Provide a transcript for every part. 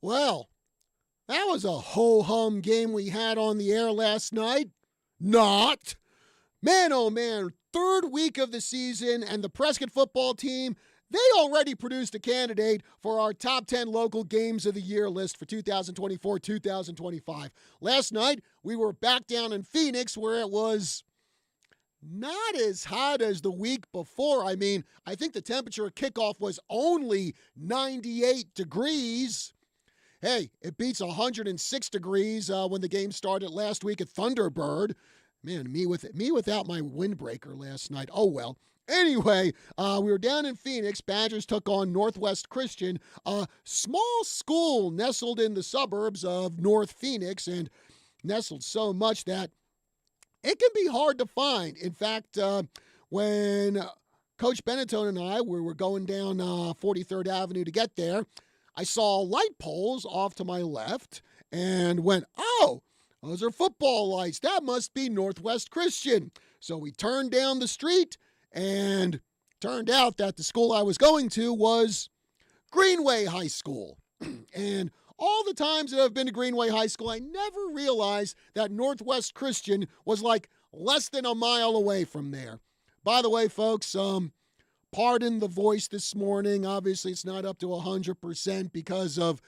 Well, that was a ho-hum game we had on the air last night. Not. Man, oh man, third week of the season, and the Prescott football team, they already produced a candidate for our top 10 local games of the year list for 2024-2025. Last night, we were back down in Phoenix where it was not as hot as the week before. I mean, I think the temperature at kickoff was only 98 degrees. Hey, it beats 106 degrees when the game started last week at Thunderbird. Man, me without my windbreaker last night. Oh, well. Anyway, we were down in Phoenix. Badgers took on Northwest Christian, a small school nestled in the suburbs of North Phoenix, and nestled so much that it can be hard to find. In fact, when Coach Benetton and I were going down 43rd Avenue to get there, I saw light poles off to my left and went, oh, those are football lights. That must be Northwest Christian. So we turned down the street, and turned out that the school I was going to was Greenway High School. And all the times that I've been to Greenway High School, I never realized that Northwest Christian was like less than a mile away from there. By the way, folks, pardon the voice this morning. Obviously, it's not up to 100% because of,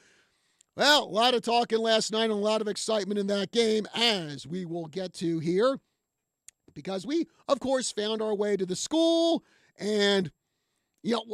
well, a lot of talking last night and a lot of excitement in that game, as we will get to here. Because we, of course, found our way to the school, and, you know,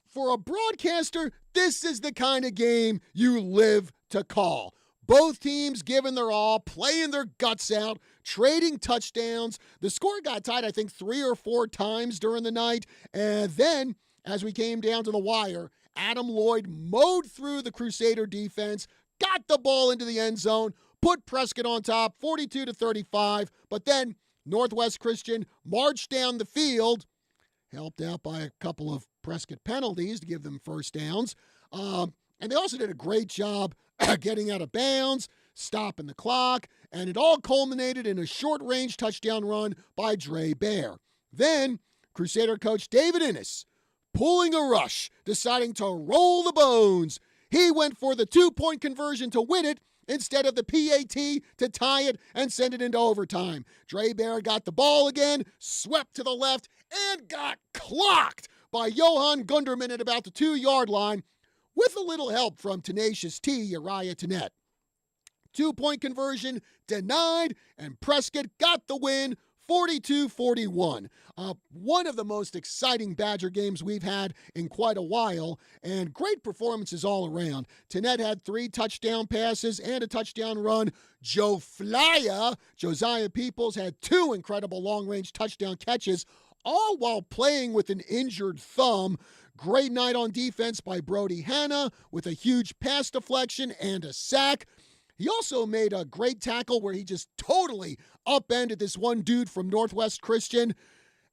for a broadcaster, this is the kind of game you live to call. Both teams giving their all, playing their guts out, trading touchdowns. The score got tied, I think, 3 or 4 times during the night. And then, as we came down to the wire, Adam Lloyd mowed through the Crusader defense, got the ball into the end zone, put Prescott on top, 42-35. But then Northwest Christian marched down the field, helped out by a couple of Prescott penalties to give them first downs. And they also did a great job getting out of bounds, stopping the clock, and it all culminated in a short-range touchdown run by Dre Bear. Then, Crusader coach David Innes, pulling a rush, deciding to roll the bones. He went for the 2-point conversion to win it instead of the PAT to tie it and send it into overtime. Dre Bear got the ball again, swept to the left, and got clocked by Johan Gunderman at about the 2-yard line with a little help from Tenacious T, Uriah Tenet. 2-point conversion denied, and Prescott got the win, 42-41. One of the most exciting Badger games we've had in quite a while, and great performances all around. Tenet had 3 touchdown passes and a touchdown run. Josiah Peoples had 2 incredible long-range touchdown catches, all while playing with an injured thumb. Great night on defense by Brody Hanna with a huge pass deflection and a sack. He also made a great tackle where he just totally upended this one dude from Northwest Christian,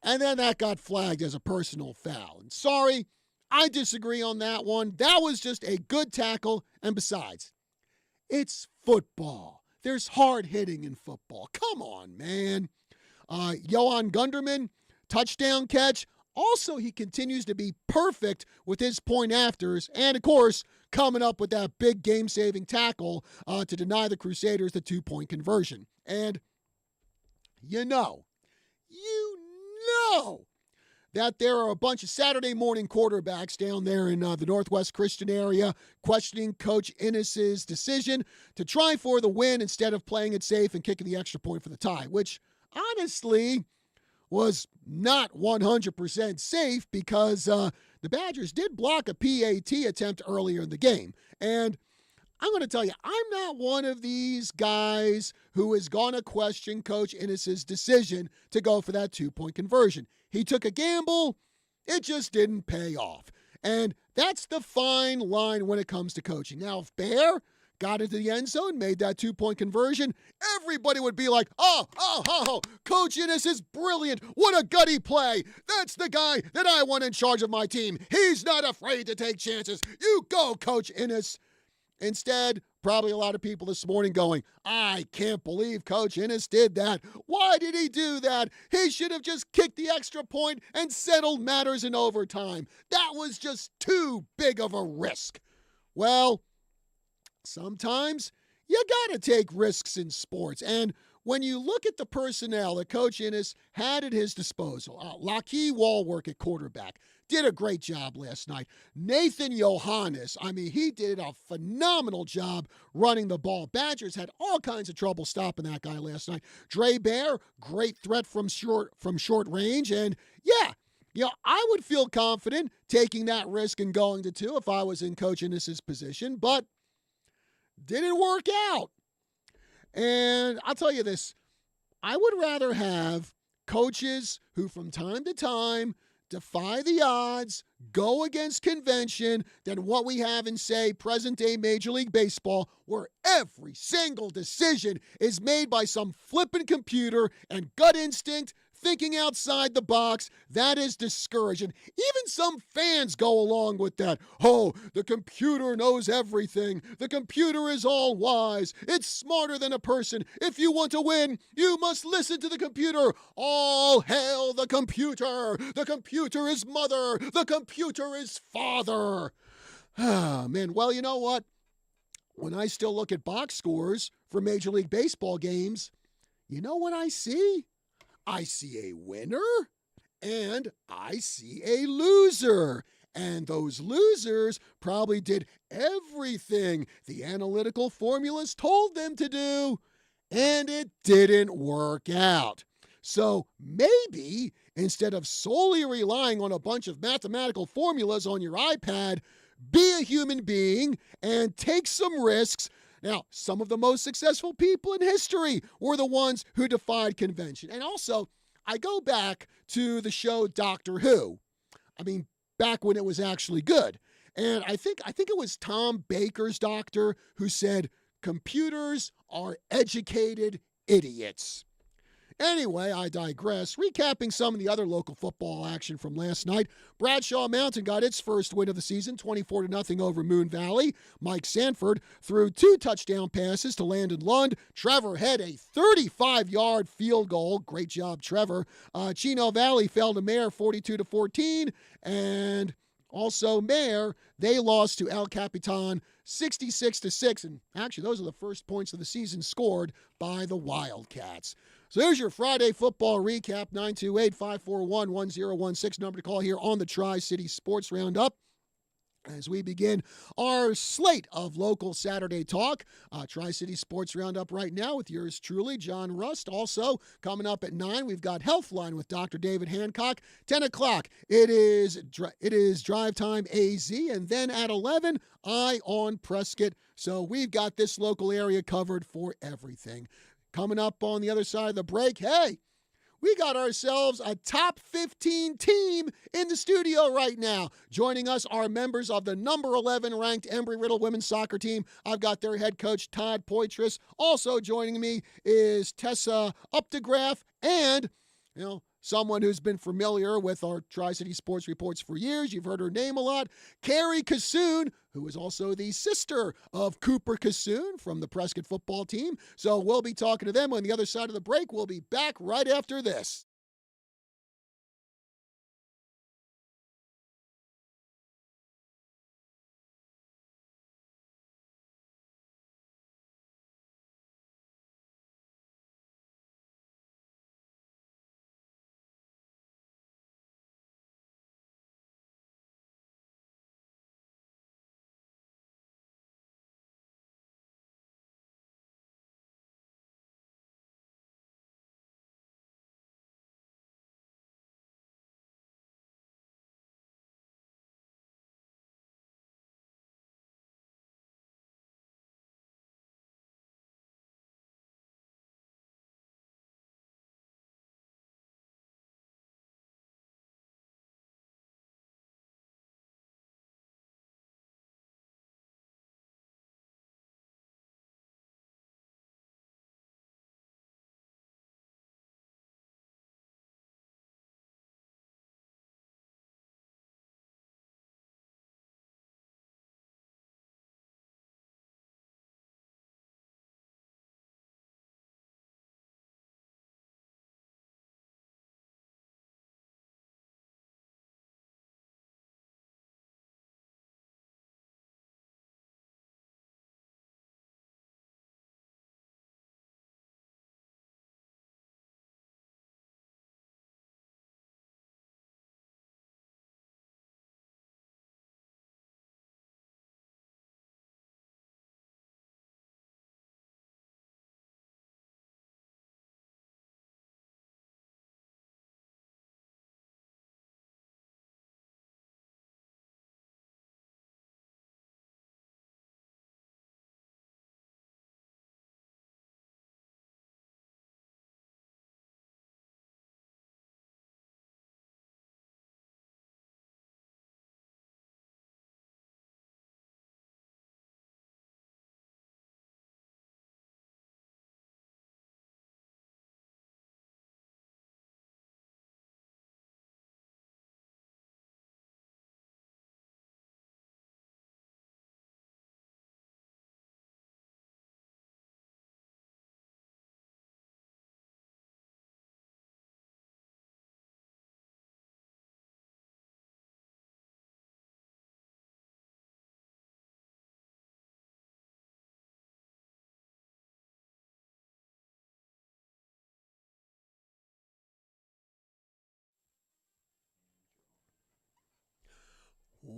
and then that got flagged as a personal foul. And sorry, I disagree on that one. That was just a good tackle, and besides, it's football. There's hard hitting in football. Come on, man. Johan Gunderman, touchdown catch. Also, he continues to be perfect with his point afters, and of course, coming up with that big game-saving tackle to deny the Crusaders the 2-point conversion. And you know that there are a bunch of Saturday morning quarterbacks down there in the Northwest Christian area questioning Coach Innes' decision to try for the win instead of playing it safe and kicking the extra point for the tie, which honestly was not 100% safe because the Badgers did block a PAT attempt earlier in the game. And I'm going to tell you, I'm not one of these guys who is going to question Coach Innes' decision to go for that 2-point conversion. He took a gamble. It just didn't pay off. And that's the fine line when it comes to coaching. Now, if Bear got into the end zone, made that 2-point conversion, everybody would be like, oh, Coach Innes is brilliant. What a gutty play. That's the guy that I want in charge of my team. He's not afraid to take chances. You go, Coach Innes. Instead, probably a lot of people this morning going, I can't believe Coach Innes did that. Why did he do that? He should have just kicked the extra point and settled matters in overtime. That was just too big of a risk. Well, Sometimes you got to take risks in sports. And when you look at the personnel that Coach Innes had at his disposal, Laquie Walwork at quarterback did a great job last night. Nathan Johannes, he did a phenomenal job running the ball. Badgers had all kinds of trouble stopping that guy last night. Dre Bear, great threat from short range. And yeah, I would feel confident taking that risk and going to two if I was in Coach Innes' position, but didn't work out. And I'll tell you this, I would rather have coaches who from time to time defy the odds, go against convention, than what we have in, say, present-day Major League Baseball, where every single decision is made by some flippin' computer and gut instinct, thinking outside the box. That is discouraging. Even some fans go along with that. Oh, the computer knows everything. The computer is all wise. It's smarter than a person. If you want to win, you must listen to the computer. All hail the computer. The computer is mother. The computer is father. Ah, man. Well, you know what? When I still look at box scores for Major League Baseball games, you know what I see? I see a winner and I see a loser. And those losers probably did everything the analytical formulas told them to do, and it didn't work out. So maybe instead of solely relying on a bunch of mathematical formulas on your iPad, be a human being and take some risks. Now, some of the most successful people in history were the ones who defied convention. And also, I go back to the show Doctor Who. Back when it was actually good. And I think it was Tom Baker's doctor who said, computers are educated idiots. Anyway, I digress. Recapping some of the other local football action from last night, Bradshaw Mountain got its first win of the season, 24-0 over Moon Valley. Mike Sanford threw 2 touchdown passes to Landon Lund. Trevor had a 35-yard field goal. Great job, Trevor. Chino Valley fell to Mare 42-14. And also Mare, they lost to El Capitan 66-6. And actually, those are the first points of the season scored by the Wildcats. So there's your Friday football recap, 928-541-1016, number to call here on the Tri-City Sports Roundup. As we begin our slate of local Saturday talk, Tri-City Sports Roundup right now with yours truly, John Rust. Also, coming up at 9, we've got Healthline with Dr. David Hancock. 10 o'clock, it is Drive Time AZ. And then at 11, Eye on Prescott. So we've got this local area covered for everything. Coming up on the other side of the break, hey, we got ourselves a top 15 team in the studio right now. Joining us are members of the number 11 ranked Embry-Riddle women's soccer team. I've got their head coach, Todd Poitras. Also joining me is Tessa Updegraff and, someone who's been familiar with our Tri-City Sports Reports for years. You've heard her name a lot. Carrie Cassoon, who is also the sister of Cooper Cassoon from the Prescott football team. So we'll be talking to them on the other side of the break. We'll be back right after this.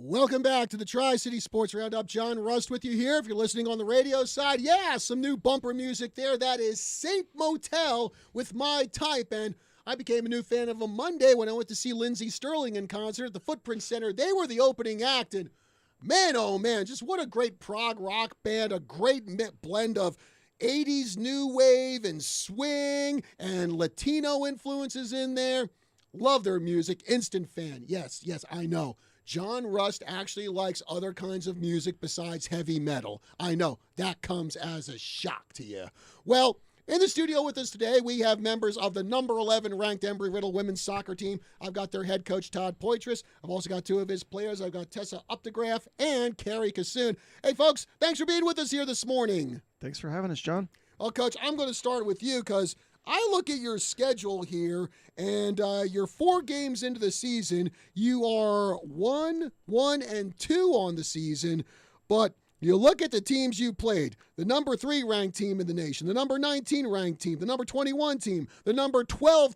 Welcome back to the Tri-City Sports Roundup. John Rust with you here. If you're listening on the radio side, yeah, some new bumper music there. That is Saint Motel with My Type. And I became a new fan of them Monday when I went to see Lindsey Sterling in concert at the Footprint Center. They were the opening act, and man, oh man, just what a great prog rock band, a great blend of 80s new wave and swing and Latino influences in there. Love their music. Instant fan. Yes, I know. John Rust actually likes other kinds of music besides heavy metal. I know, that comes as a shock to you. Well, in the studio with us today, we have members of the number 11 ranked Embry-Riddle women's soccer team. I've got their head coach, Todd Poitras. I've also got two of his players. I've got Tessa Updegraff and KYCA. Hey, folks, thanks for being with us here this morning. Thanks for having us, John. Well, Coach, I'm going to start with you because I look at your schedule here, and you're 4 games into the season. You are 1-2 on the season, but you look at the teams you played, the number 3 ranked team in the nation, the number 19 ranked team, the number 21 team, the number 12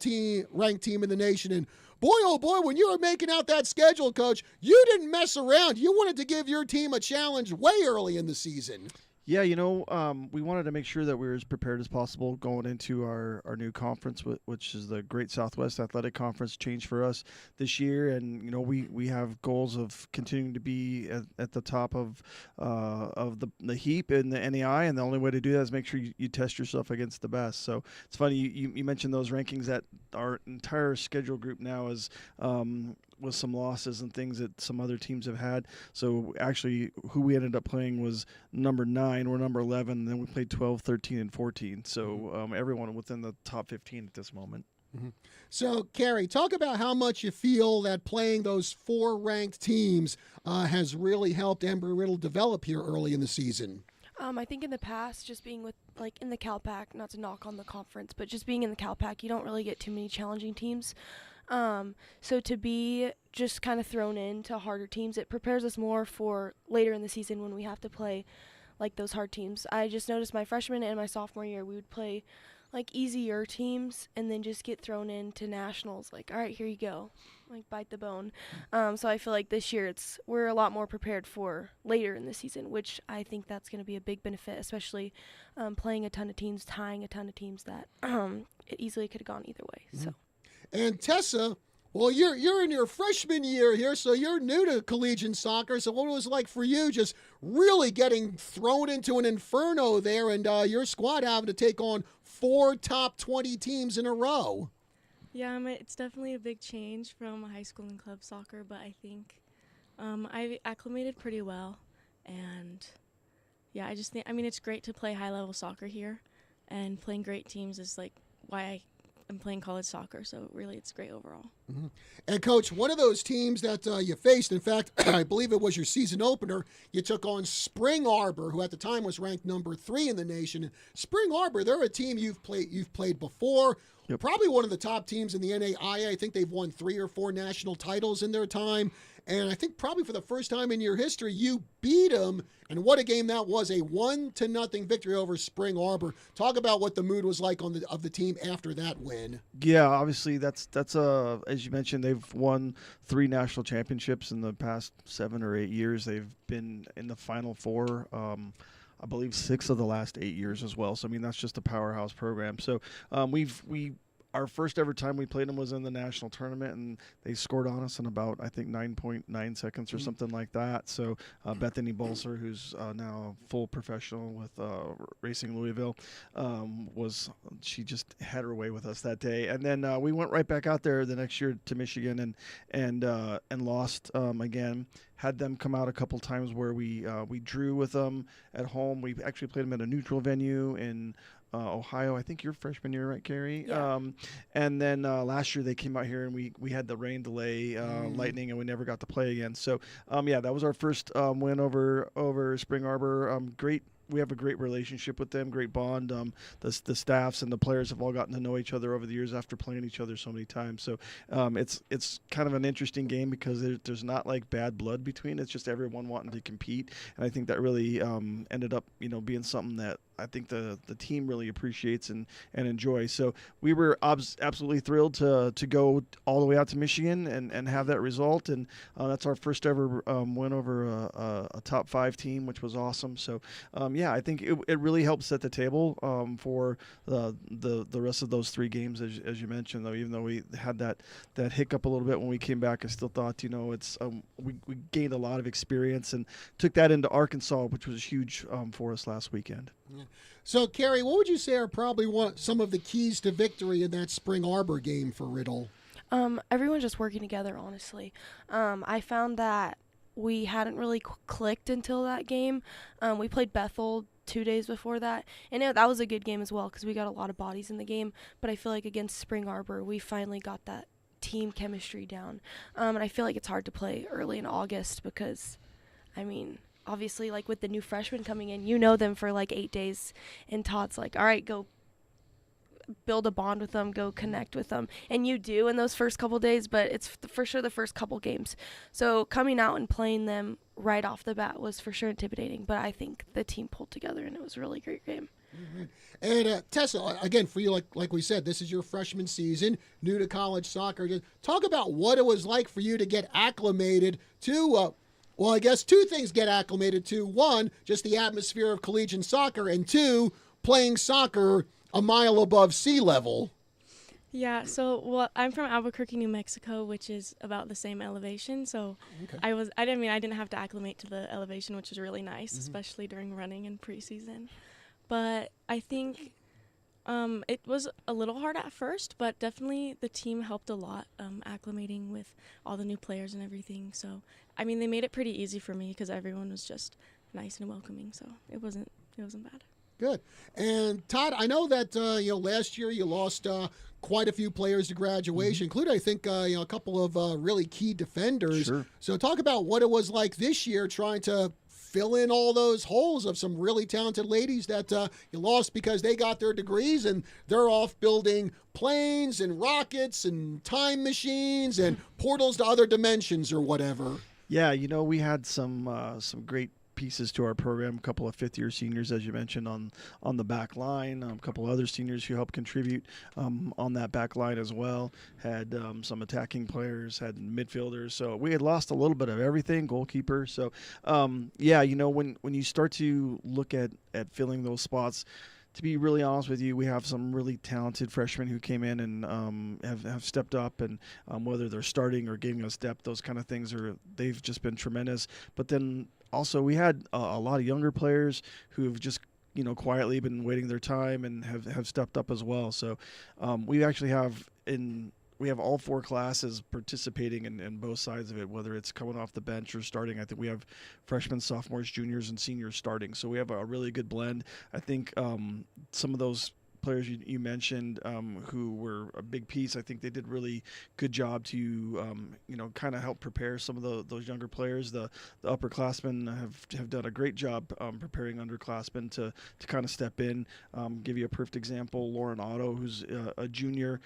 ranked team in the nation, and boy, oh boy, when you were making out that schedule, Coach, you didn't mess around. You wanted to give your team a challenge way early in the season. Yeah, we wanted to make sure that we were as prepared as possible going into our new conference, which is the Great Southwest Athletic Conference change for us this year. And, we have goals of continuing to be at the top of the heap in the NAI. And the only way to do that is make sure you test yourself against the best. So it's funny, you mentioned those rankings. That our entire schedule group now is with some losses and things that some other teams have had. So actually who we ended up playing was number 9, we're number 11, and then we played 12, 13, and 14. So everyone within the top 15 at this moment. Mm-hmm. So, Carrie, talk about how much you feel that playing those 4 ranked teams has really helped Embry-Riddle develop here early in the season. I think in the past, just being with, in the CalPAC, not to knock on the conference, but just being in the CalPAC, you don't really get too many challenging teams. So to be just kind of thrown into harder teams, it prepares us more for later in the season when we have to play those hard teams. I just noticed my freshman and my sophomore year, we would play easier teams and then just get thrown into nationals. All right, here you go, bite the bone. So I feel like this year we're a lot more prepared for later in the season, which I think that's going to be a big benefit, especially playing a ton of teams, tying a ton of teams that it easily could have gone either way. Mm-hmm. So. And Tessa, well, you're in your freshman year here, so you're new to collegiate soccer. So what was it like for you just really getting thrown into an inferno there and your squad having to take on 4 top 20 teams in a row? Yeah, it's definitely a big change from high school and club soccer, but I think I've acclimated pretty well. And, yeah, I just think, it's great to play high-level soccer here, and playing great teams is, why I'm playing college soccer, so really it's great overall. Mm-hmm. And, Coach, one of those teams that you faced, in fact, I believe it was your season opener, you took on Spring Arbor, who at the time was ranked number 3 in the nation. And Spring Arbor, they're a team you've played before. Yep. Probably one of the top teams in the NAIA. I think they've won 3 or 4 national titles in their time. And I think probably for the first time in your history, you beat them. And what a game that was, a 1-0 victory over Spring Arbor. Talk about what the mood was like of the team after that win. Yeah, obviously that's as you mentioned, they've won 3 national championships in the past 7 or 8 years. They've been in the Final Four. I believe 6 of the last 8 years as well. So, that's just a powerhouse program. So, our first ever time we played them was in the national tournament, and they scored on us in about, I think, 9.9 seconds or something like that. So, Bethany Bolser, who's now a full professional with Racing Louisville, she just had her way with us that day. And then we went right back out there the next year to Michigan and lost again. Had them come out a couple times where we drew with them at home. We actually played them at a neutral venue in Ohio. I think your freshman year, right, Carrie? Yeah. And then last year they came out here and we had the rain delay, lightning, and we never got to play again. So that was our first win over Spring Arbor. Great we have a great relationship with them, great bond. The staffs and the players have all gotten to know each other over the years after playing each other so many times. So it's kind of an interesting game because there's not like bad blood between. It's just everyone wanting to compete, and I think that really ended up being something that I think the team really appreciates and enjoys. So we were absolutely thrilled to go all the way out to Michigan and have that result, and that's our first ever win over a top 5 team, which was awesome. So I think it really helped set the table for the rest of those 3 games, as you mentioned. Though, even though we had that hiccup a little bit when we came back, I still thought it's we gained a lot of experience and took that into Arkansas, which was huge for us last weekend. Yeah. So, Carrie, what would you say are probably some of the keys to victory in that Spring Arbor game for Riddle? Everyone's just working together, honestly. I found that we hadn't really clicked until that game. We played Bethel 2 days before that, and that was a good game as well because we got a lot of bodies in the game. But I feel like against Spring Arbor, we finally got that team chemistry down. And I feel like it's hard to play early in August because, obviously, like with the new freshmen coming in, you know them for like 8 days, and Todd's like, all right, go build a bond with them, go connect with them. And you do in those first couple days, but it's for sure the first couple games. So coming out and playing them right off the bat was for sure intimidating, but I think the team pulled together and it was a really great game. Mm-hmm. And Tessa, again, for you, like we said, this is your freshman season, new to college soccer. Just talk about what it was like for you to get acclimated to well, I guess 2 things get acclimated to. 1, just the atmosphere of collegiate soccer, and 2, playing soccer a mile above sea level. Yeah, so I'm from Albuquerque, New Mexico, which is about the same elevation. So Okay. I didn't have to acclimate to the elevation, which was really nice, especially during running and preseason. But I think it was a little hard at first, but definitely the team helped a lot acclimating with all the new players and everything. So, they made it pretty easy for me because everyone was just nice and welcoming. So it wasn't bad. Good. And Todd, I know that last year you lost quite a few players to graduation, including I think a couple of really key defenders. Sure. So talk about what it was like this year trying to fill in all those holes of some really talented ladies that you lost because they got their degrees and they're off building planes and rockets and time machines and portals to other dimensions or whatever. Yeah, we had some great pieces to our program, a couple of 5th-year seniors, as you mentioned, on the back line, a couple other seniors who helped contribute on that back line as well, had some attacking players, had midfielders, so we had lost a little bit of everything, goalkeeper. So when you start to look at filling those spots, to be really honest with you, we have some really talented freshmen who came in and have stepped up, and whether they're starting or giving us depth, those kind of things they've just been tremendous. But then also we had a lot of younger players who have just quietly been waiting their time and have stepped up as well. So we actually have all 4 classes participating in both sides of it, whether it's coming off the bench or starting. I think we have freshmen, sophomores, juniors, and seniors starting. So we have a really good blend. I think some of those players you mentioned who were a big piece, I think they did really good job to kind of help prepare some of those younger players. The upperclassmen have done a great job preparing underclassmen to kind of step in. Give you a perfect example, Lauren Otto, who's a junior.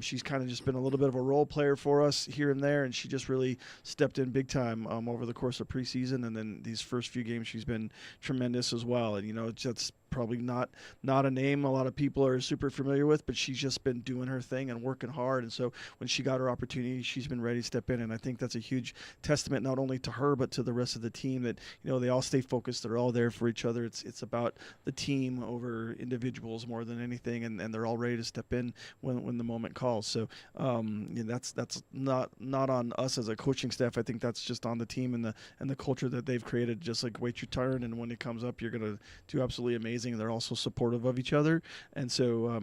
She's kind of just been a little bit of a role player for us here and there, and she just really stepped in big time over the course of preseason, and then these first few games she's been tremendous as well. And that's probably not a name a lot of people are super familiar with, but she's just been doing her thing and working hard. And so when she got her opportunity, she's been ready to step in. And I think that's a huge testament not only to her but to the rest of the team, that they all stay focused. They're all there for each other. It's about the team over individuals more than anything, and they're all ready to step in when the moment calls. So that's not on us as a coaching staff. I think that's just on the team and the culture that they've created. Just like wait your turn, and when it comes up, you're gonna do absolutely amazing. They're also supportive of each other, and so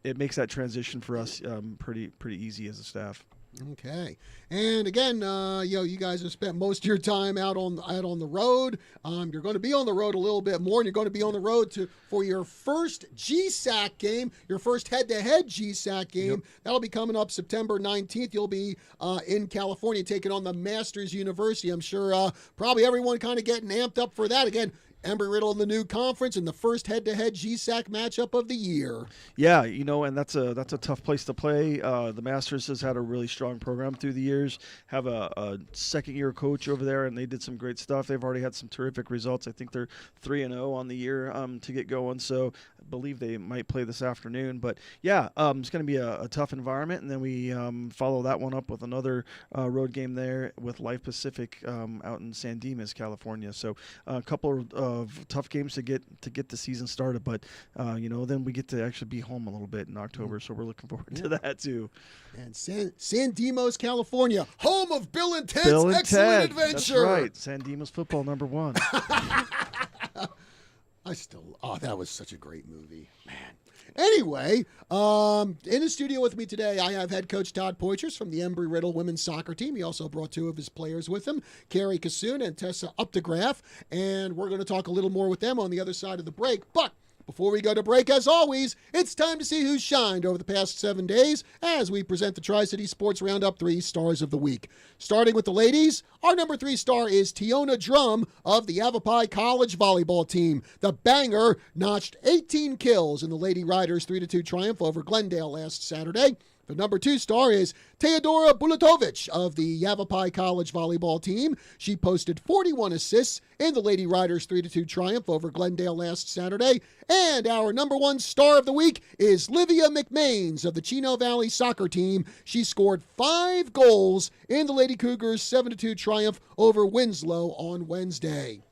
it makes that transition for us pretty easy as a staff. Okay, and again, you guys have spent most of your time out on the road. You're going to be on the road a little bit more, and you're going to be on the road for your first GSAC game, your first head-to-head GSAC game. Yep. That'll be coming up September 19th. You'll be in California taking on the Masters University. I'm sure probably everyone kind of getting amped up for that. Again, Embry-Riddle in the new conference in the first head-to-head GSAC matchup of the year. Yeah, and that's a tough place to play. The Masters has had a really strong program through the years. Have a second-year coach over there, and they did some great stuff. They've already had some terrific results. I think they're 3-0 on the year to get going. So I believe they might play this afternoon. But yeah, it's going to be a tough environment, and then we follow that one up with another road game there with Life Pacific out in San Dimas, California. So a couple of tough games to get the season started, but then we get to actually be home a little bit in October, so we're looking forward to that too. And San Dimas, California, home of Bill and Ted's Bill and Excellent Ted, Adventure. that's right. San Dimas football #1. That was such a great movie, man. Anyway, in the studio with me today, I have head coach Todd Poitras from the Embry-Riddle women's soccer team. He also brought two of his players with him, KYCA and Tessa Updegraff, and we're going to talk a little more with them on the other side of the break. But before we go to break, as always, it's time to see who's shined over the past 7 days as we present the Tri-City Sports Roundup 3 Stars of the Week. Starting with the ladies, our number 3 star is Tiona Drum of the Yavapai College volleyball team. The Banger notched 18 kills in the Lady Riders' 3-2 triumph over Glendale last Saturday. The number 2 star is Teodora Bulatovic of the Yavapai College volleyball team. She posted 41 assists in the Lady Riders' 3-2 triumph over Glendale last Saturday. And our number 1 star of the week is Livia McMains of the Chino Valley soccer team. She scored 5 goals in the Lady Cougars' 7-2 triumph over Winslow on Wednesday.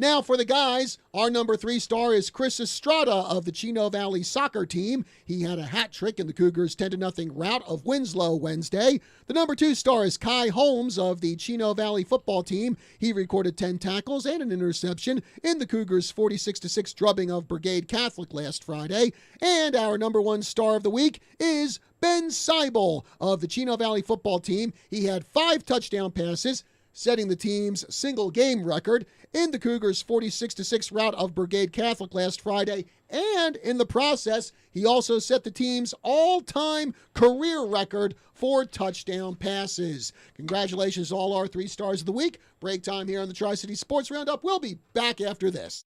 Now for the guys, our number 3 star is Chris Estrada of the Chino Valley soccer team. He had a hat trick in the Cougars' 10-0 rout of Winslow Wednesday. The number 2 star is Kai Holmes of the Chino Valley football team. He recorded 10 tackles and an interception in the Cougars' 46-6 drubbing of Brigade Catholic last Friday. And our number 1 star of the week is Ben Seibel of the Chino Valley football team. He had 5 touchdown passes, setting the team's single game record in the Cougars' 46-6 rout of Brigade Catholic last Friday. And in the process, he also set the team's all-time career record for touchdown passes. Congratulations to all our 3 stars of the week. Break time here on the Tri-City Sports Roundup. We'll be back after this.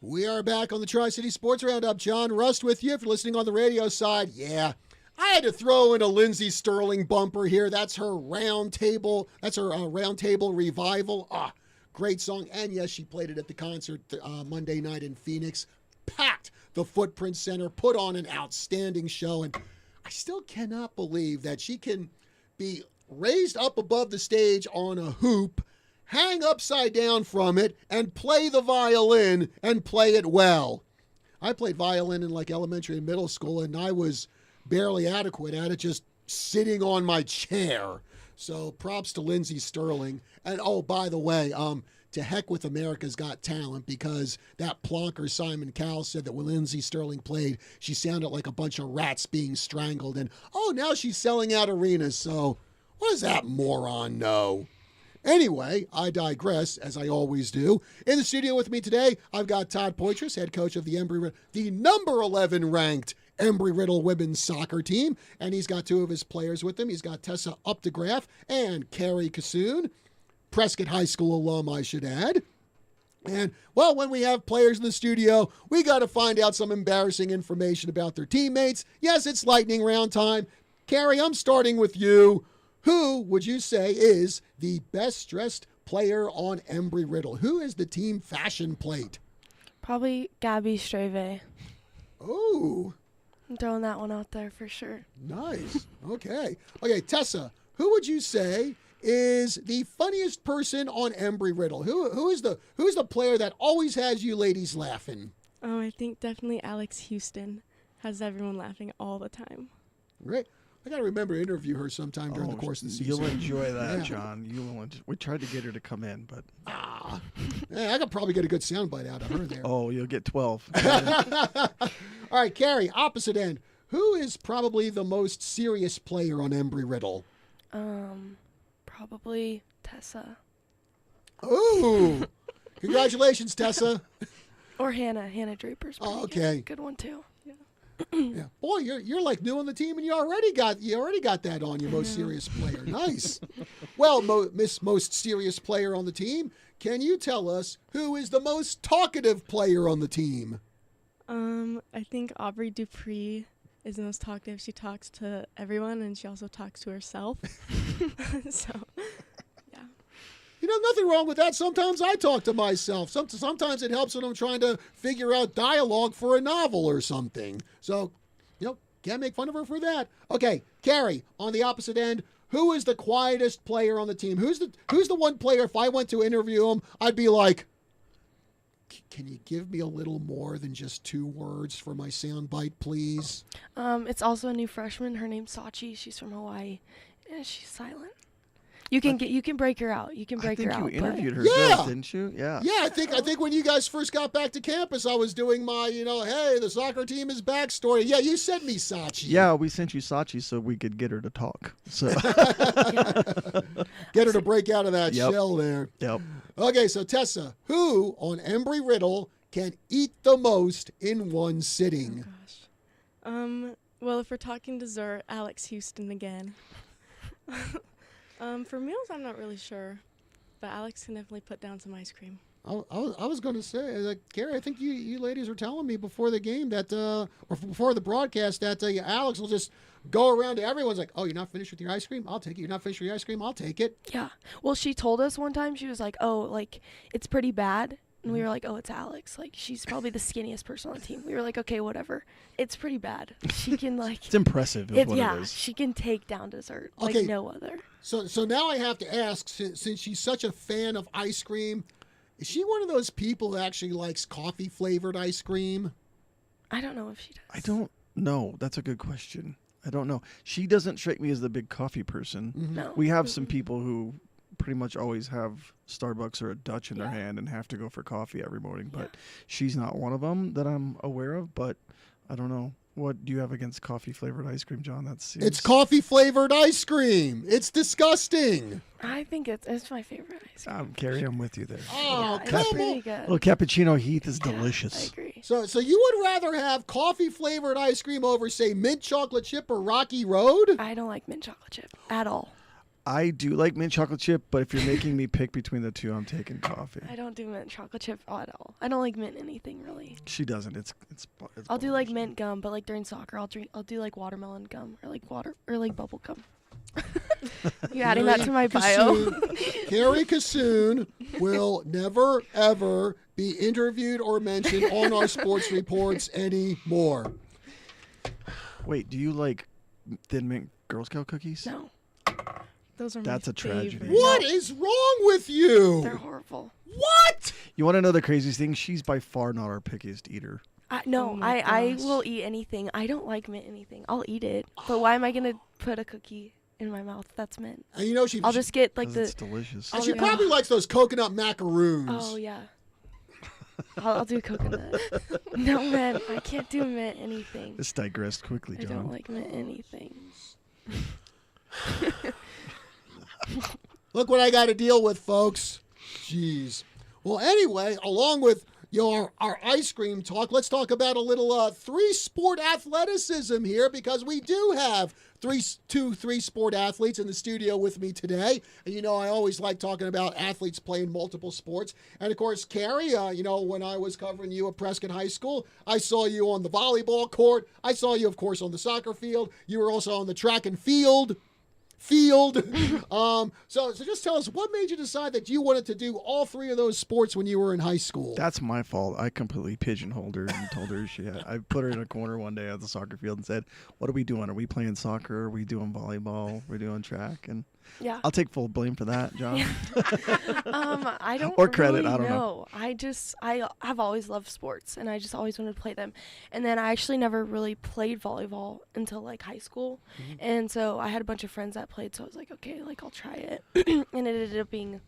We are back on the Tri-City Sports Roundup. John Rust with you. If you're listening on the radio side, yeah. I had to throw in a Lindsey Sterling bumper here. That's her Round Table. That's her Round Table Revival. Great song. And yes, she played it at the concert Monday night in Phoenix. Packed the Footprint Center. Put on an outstanding show. And I still cannot believe that she can be raised up above the stage on a hoop, hang upside down from it, and play the violin and play it well. I played violin in like elementary and middle school, and I was barely adequate at it, just sitting on my chair. So props to Lindsey Sterling. And oh, by the way, to heck with America's Got Talent, because that plonker Simon Cowell said that when Lindsey Sterling played, she sounded like a bunch of rats being strangled. And oh, now she's selling out arenas. So what does that moron know? Anyway, I digress, as I always do. In the studio with me today, I've got Todd Poitras, head coach of the the number 11 ranked Embry-Riddle women's soccer team, and he's got two of his players with him. He's got Tessa Updegraff and Carrie Kassoon, Prescott High School alum, I should add. And, well, when we have players in the studio, we got to find out some embarrassing information about their teammates. Yes, it's lightning round time. Carrie, I'm starting with you. Who would you say is the best dressed player on Embry-Riddle? Who is the team fashion plate? Probably Gabby Streve. Oh, I'm throwing that one out there for sure. nice. Okay, Tessa, who would you say is the funniest person on Embry-Riddle? Who's the player that always has you ladies laughing? Oh, I think definitely Alex Houston has everyone laughing all the time. Great. I got to remember to interview her sometime during the course of the season. You'll enjoy that, Yeah. John. We tried to get her to come in, but Yeah, I could probably get a good soundbite out of her there. you'll get 12. All right, Carrie, opposite end. Who is probably the most serious player on Embry-Riddle? Probably Tessa. Ooh, congratulations, Tessa. Or Hannah. Hannah Draper's pretty Okay. good one too. Yeah. Boy, you're like new on the team, and you already got that on your most serious player. Nice. Well, Miss Most Serious Player on the team, can you tell us who is the most talkative player on the team? I think Aubrey Dupree is the most talkative. She talks to everyone, and she also talks to herself. So, yeah. You know, nothing wrong with that. Sometimes I talk to myself. Sometimes it helps when I'm trying to figure out dialogue for a novel or something. So, can't make fun of her for that. Okay, Carrie, on the opposite end, who is the quietest player on the team? Who's the one player, if I went to interview him, I'd be like, can you give me a little more than just 2 words for my soundbite, please? It's also a new freshman. Her name's Sachi. She's from Hawaii. And she's silent. You can break her out. You can break her out. I think you but- interviewed her, Yeah. didn't you? Yeah. Yeah, I think when you guys first got back to campus, I was doing my, hey, the soccer team is back story. Yeah, you sent me Sachi. Yeah, we sent you Sachi so we could get her to talk. So, Get her to break out of that Yep. shell there. yep. Okay, so Tessa, who on Embry-Riddle can eat the most in one sitting? Gosh. Well, if we're talking dessert, Alex Houston again. For meals, I'm not really sure, but Alex can definitely put down some ice cream. I was going to say, Carrie, I think you ladies were telling me before the game that, or before the broadcast, that Alex will just go around to everyone's like, oh, you're not finished with your ice cream? I'll take it. You're not finished with your ice cream? I'll take it. Yeah. Well, she told us one time, she was like, oh, like, it's pretty bad. And we were like, oh, it's Alex. Like, she's probably the skinniest person on the team. We were like, okay, whatever. It's pretty bad. She can, like... It's impressive is what it is. She can take down dessert like Okay. no other. So now I have to ask, since she's such a fan of ice cream, is she one of those people that actually likes coffee-flavored ice cream? I don't know if she does. I don't know. That's a good question. I don't know. She doesn't strike me as the big coffee person. No. We have some people who pretty much always have Starbucks or a Dutch in their hand and have to go for coffee every morning, but she's not one of them that I'm aware of, but I don't know. What do you have against coffee-flavored ice cream, John? It's coffee-flavored ice cream. It's disgusting. I think it's my favorite ice cream. Carrie, I'm with you there. Oh, It's come pretty on. good. Little cappuccino heat is I delicious. agree. So you would rather have coffee-flavored ice cream over, say, mint chocolate chip or Rocky Road? I don't like mint chocolate chip at all. I do like mint chocolate chip, but if you're making me pick between the two, I'm taking coffee. I don't do mint chocolate chip at all. I don't like mint anything really. She doesn't. It's I'll do like mint gum, but like during soccer, I'll do like watermelon gum or like bubble gum. You adding that to my bio? Carrie Kassoon will never, ever be interviewed or mentioned on our sports reports anymore. Wait, do you like Thin Mint Girl Scout cookies? No, Those are That's my a tragedy. favorite. What is wrong with you? they're horrible. What? You want to know the craziest thing? She's by far not our pickiest eater. No, Oh my I gosh. will eat anything. I don't like mint anything. I'll eat it, but why am I gonna put a cookie in my mouth that's mint? And you know I'll just get like 'Cause the. it's delicious. and she yeah. probably likes those coconut macaroons. Oh yeah. I'll do coconut. No man, I can't do mint anything. This digressed quickly, I John. don't like mint anything. Look what I got to deal with, folks. Jeez. Well, anyway, along with our ice cream talk, let's talk about a little three-sport athleticism here, because we do have two three-sport athletes in the studio with me today. And, you know, I always like talking about athletes playing multiple sports. And, of course, Carrie, you know, when I was covering you at Prescott High School, I saw you on the volleyball court. I saw you, of course, on the soccer field. You were also on the track and field. So just tell us, what made you decide that you wanted to do all three of those sports when you were in high school? That's my fault. I completely pigeonholed her and told her I put her in a corner one day at the soccer field and said, "What are we doing? Are we playing soccer? Are we doing volleyball? Are we doing track?" And Yeah. I'll take full blame for that, John. I don't Or credit, really I don't know. I have always loved sports, and I just always wanted to play them. And then I actually never really played volleyball until like high school. And so I had a bunch of friends that played, so I was like, okay, like I'll try it. And it ended up being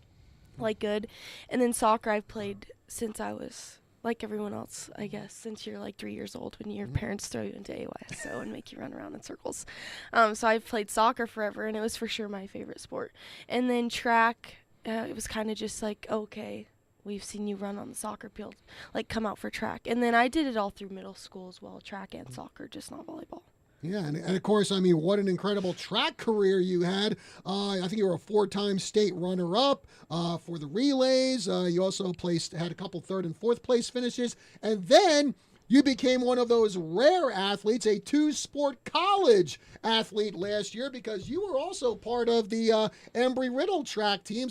like good. And then soccer I've played since I was like everyone else, I guess, since you're like 3 years old when your parents throw you into AYSO and make you run around in circles. So I've played soccer forever, and it was for sure my favorite sport. And then track, it was kind of just like, okay, we've seen you run on the soccer field, like come out for track. And then I did it all through middle school as well, track and soccer, just not volleyball. Yeah, and of course, I mean, what an incredible track career you had. I think you were a 4-time state runner-up for the relays. You also had a couple third and fourth place finishes. And then you became one of those rare athletes, a 2-sport college athlete last year, because you were also part of the Embry-Riddle track team.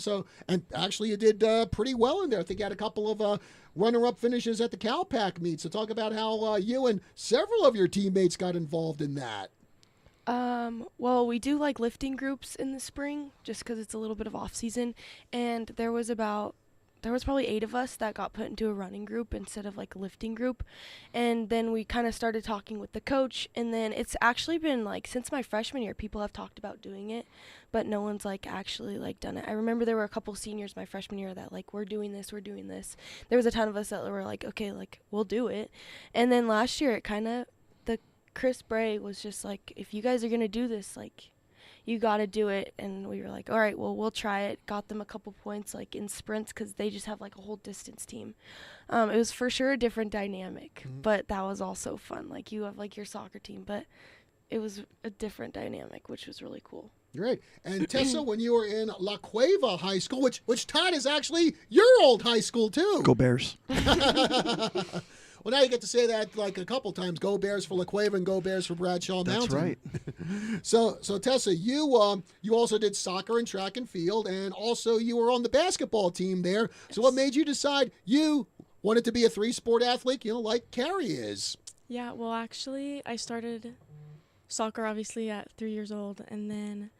And actually you did pretty well in there. I think you had a couple of runner-up finishes at the CalPAC meet. So talk about how you and several of your teammates got involved in that. Well, we do like lifting groups in the spring just because it's a little bit of off season. And there was probably 8 of us that got put into a running group instead of like a lifting group. And then we kind of started talking with the coach. And then it's actually been like since my freshman year, people have talked about doing it, but no one's like actually like done it. I remember there were a couple seniors my freshman year that like, we're doing this. There was a ton of us that were like, okay, like we'll do it. And then last year Chris Bray was just like, if you guys are going to do this, like, you got to do it. And we were like, all right, well, we'll try it. Got them a couple points, like, in sprints because they just have, like, a whole distance team. It was for sure a different dynamic, but that was also fun. Like, you have, like, your soccer team, but it was a different dynamic, which was really cool. Great. And Tessa, when you were in La Cueva High School, which Todd is actually your old high school, too. Go Bears. Well, now you get to say that like a couple times. Go Bears for La Cueva and go Bears for Bradshaw Mountain. That's right. So Tessa, you also did soccer and track and field, and also you were on the basketball team there. So what made you decide you wanted to be a 3-sport athlete, like Carrie is? Yeah, well, actually, I started soccer obviously at 3 years old, and then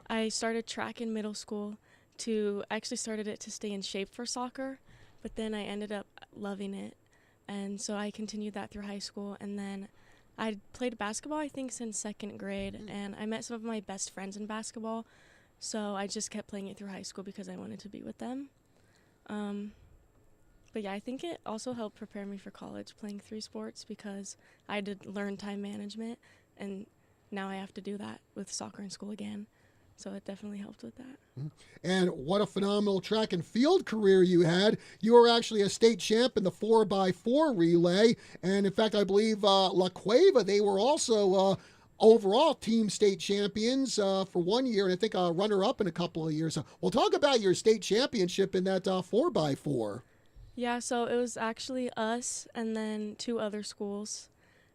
I started track in middle school. Started it to stay in shape for soccer, but then I ended up loving it. And so I continued that through high school, and then I played basketball, I think, since 2nd grade, and I met some of my best friends in basketball, so I just kept playing it through high school because I wanted to be with them. But yeah, I think it also helped prepare me for college, playing 3 sports, because I did learn time management, and now I have to do that with soccer in school again. So it definitely helped with that. And what a phenomenal track and field career you had. You were actually a state champ in the 4x4 relay. And in fact, I believe La Cueva, they were also overall team state champions for 1 year, and I think a runner-up in a couple of years. We'll talk about your state championship in that 4x4. Yeah, so it was actually us and then 2 other schools.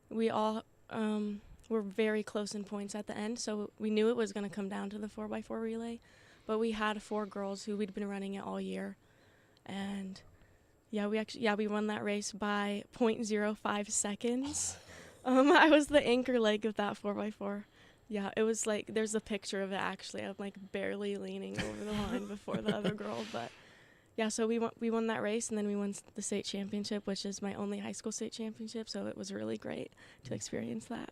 We all were very close in points at the end, so we knew it was going to come down to the 4x4 relay. But we had 4 girls who we'd been running it all year. And we won that race by 0.05 seconds. I was the anchor leg of that 4x4. Yeah, it was like, there's a picture of it actually. I'm like barely leaning over the line before the other girl. But yeah, so we won that race, and then we won the state championship, which is my only high school state championship. So it was really great to experience that.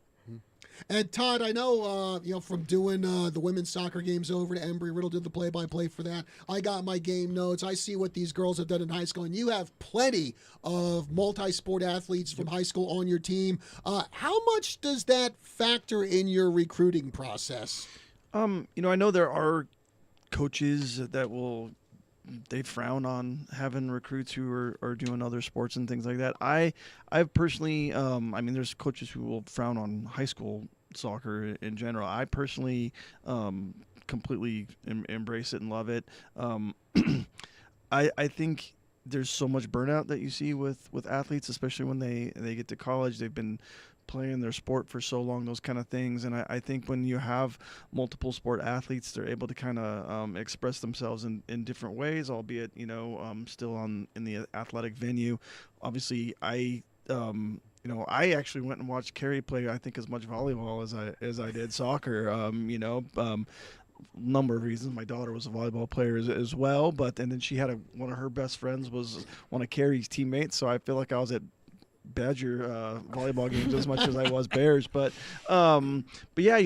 And Todd, I know, from doing the women's soccer games over to Embry Riddle, did the play-by-play for that. I got my game notes. I see what these girls have done in high school, and you have plenty of multi-sport athletes from high school on your team. How much does that factor in your recruiting process? I know there are coaches that they frown on having recruits who are doing other sports and things like that. I've personally, there's coaches who will frown on high school soccer in general. I personally completely embrace it and love it. I think there's so much burnout that you see with athletes, especially when they get to college. They've been playing their sport for so long, those kind of things. And I think when you have multiple sport athletes, they're able to kind of express themselves in different ways, albeit, still in the athletic venue. Obviously, I actually went and watched Carrie play, I think, as much volleyball as I did soccer. Number of reasons. My daughter was a volleyball player as well, and then she had one of her best friends was one of Carrie's teammates, so I feel like I was at Badger volleyball games as much as I was Bears, but yeah,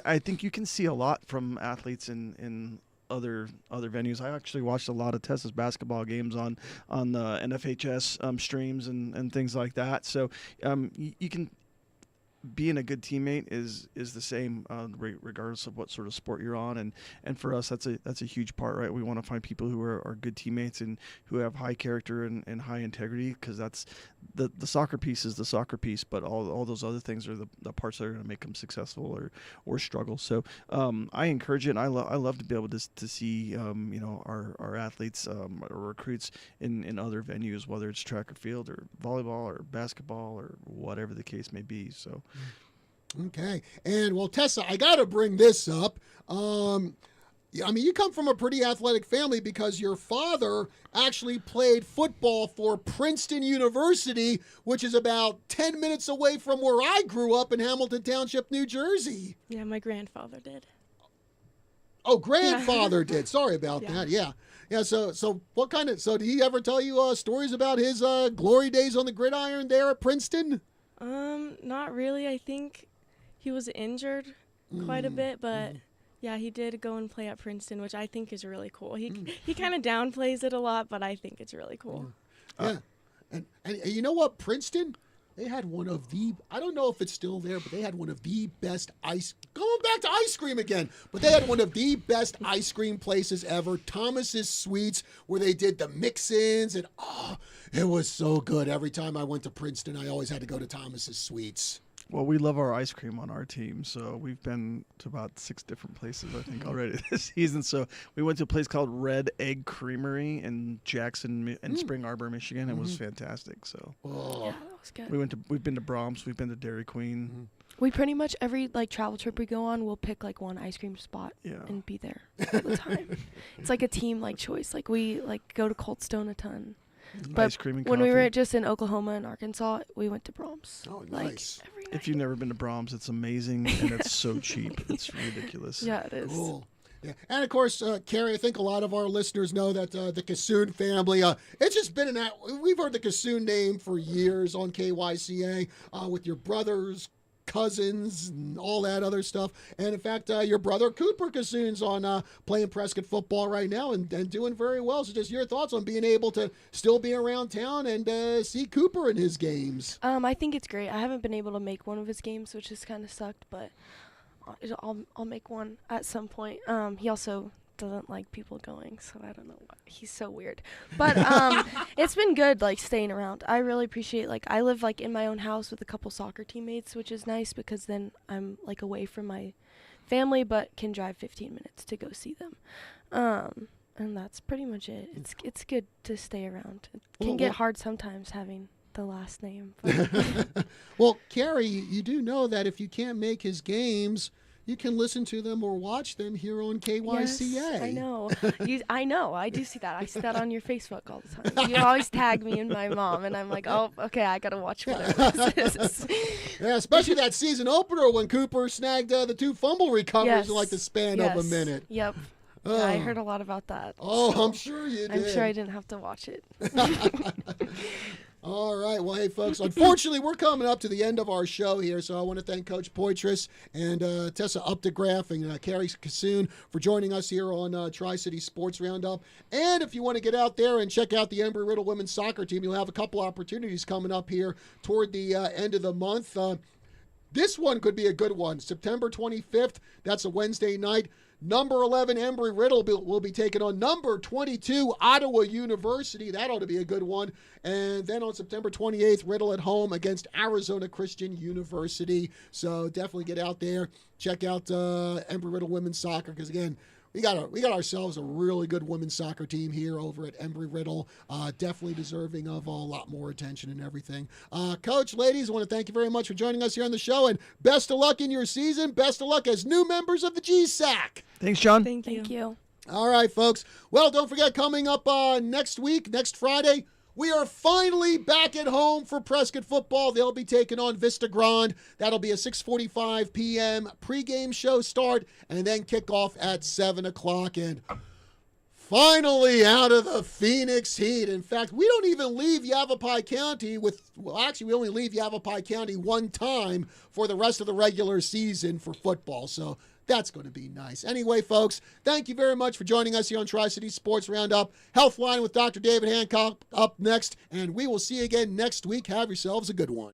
I think you can see a lot from athletes in other venues. I actually watched a lot of Tessa's basketball games on the NFHS streams and things like that. So you can. Being a good teammate is the same regardless of what sort of sport you're on, and for us that's a huge part, right? We want to find people who are good teammates and who have high character and high integrity, because that's the soccer piece is the soccer piece, but all those other things are the parts that are going to make them successful or struggle. So I encourage it, and I love to be able to see our athletes or recruits in other venues, whether it's track or field or volleyball or basketball or whatever the case may be. So. Okay. And well, Tessa, I got to bring this up. You come from a pretty athletic family because your father actually played football for Princeton University, which is about 10 minutes away from where I grew up in Hamilton Township, New Jersey. Yeah, my grandfather did. Oh, grandfather did. Sorry about that. Yeah. Yeah. So what did he ever tell you stories about his glory days on the gridiron there at Princeton? Not really. I think he was injured quite a bit, but yeah, he did go and play at Princeton, which I think is really cool. He kind of downplays it a lot, but I think it's really cool. Yeah. And you know what? Princeton, they had one of the, I don't know if it's still there, but they had one of the best going back to ice cream again, but they had one of the best ice cream places ever, Thomas's Sweets, where they did the mix-ins, and it was so good. Every time I went to Princeton, I always had to go to Thomas's Sweets. Well, we love our ice cream on our team, so we've been to about 6 different places, I think, already this season. So we went to a place called Red Egg Creamery in Jackson and Spring Arbor, Michigan. It was fantastic. So Yeah, that was good. we've been to Brahms, we've been to Dairy Queen. We pretty much every travel trip we go on, we'll pick one ice cream spot and be there all the time. It's like a team choice. We go to Cold Stone a ton. But ice cream and when coffee. we were just in Oklahoma and Arkansas, we went to Brahms. Oh, nice. Every night. If you've never been to Brahms, it's amazing, and it's so cheap. It's ridiculous. Yeah, it is. Cool. Yeah. And, of course, Carrie, I think a lot of our listeners know that the Kassoon family, it's just been we've heard the Kassoon name for years on KYCA with your brothers, cousins, and all that other stuff. And in fact, your brother Cooper Kassoon's on playing Prescott football right now and doing very well. So just your thoughts on being able to still be around town and see Cooper in his games. I think it's great. I haven't been able to make one of his games, which has kind of sucked, but I'll make one at some point. He also doesn't like people going, so I don't know why. He's so weird. But it's been good, like, staying around. I really appreciate, like, I live, like, in my own house with a couple soccer teammates, which is nice because then I'm, like, away from my family but can drive 15 minutes to go see them. And that's pretty much it. It's good to stay around. It can get hard sometimes having the last name. Well, Carrie, you do know that if you can't make his games, you can listen to them or watch them here on KYCA. Yes, I know. I know. I do see that. I see that on your Facebook all the time. You always tag me and my mom, and I'm like, oh, okay, I got to watch whatever this is. Yeah, especially that season opener when Cooper snagged the 2 fumble recoveries in like the span of a minute. Yep. Yeah, I heard a lot about that. Oh, so I'm sure you did. I'm sure I didn't have to watch it. All right. Well, hey, folks, unfortunately, we're coming up to the end of our show here, so I want to thank Coach Poitras and Tessa Updegraff and Carrie Kassoon for joining us here on Tri-City Sports Roundup. And if you want to get out there and check out the Embry-Riddle women's soccer team, you'll have a couple opportunities coming up here toward the end of the month. This one could be a good one. September 25th, that's a Wednesday night. Number 11, Embry-Riddle will be taking on number 22, Ottawa University. That ought to be a good one. And then on September 28th, Riddle at home against Arizona Christian University. So definitely get out there, check out Embry-Riddle women's soccer, because, again, we got ourselves a really good women's soccer team here over at Embry-Riddle. Definitely deserving of a lot more attention and everything. Coach, ladies, I want to thank you very much for joining us here on the show, and best of luck in your season. Best of luck as new members of the GSAC. Thanks, John. Thank you. All right, folks. Well, don't forget, coming up next week, next Friday, we are finally back at home for Prescott football. They'll be taking on Vista Grande. That'll be a 6:45 p.m. pregame show start, and then kickoff at 7 o'clock. And finally out of the Phoenix Heat. In fact, we don't even leave Yavapai County we only leave Yavapai County one time for the rest of the regular season for football. So that's going to be nice. Anyway, folks, thank you very much for joining us here on Tri-City Sports Roundup. Healthline with Dr. David Hancock up next, and we will see you again next week. Have yourselves a good one.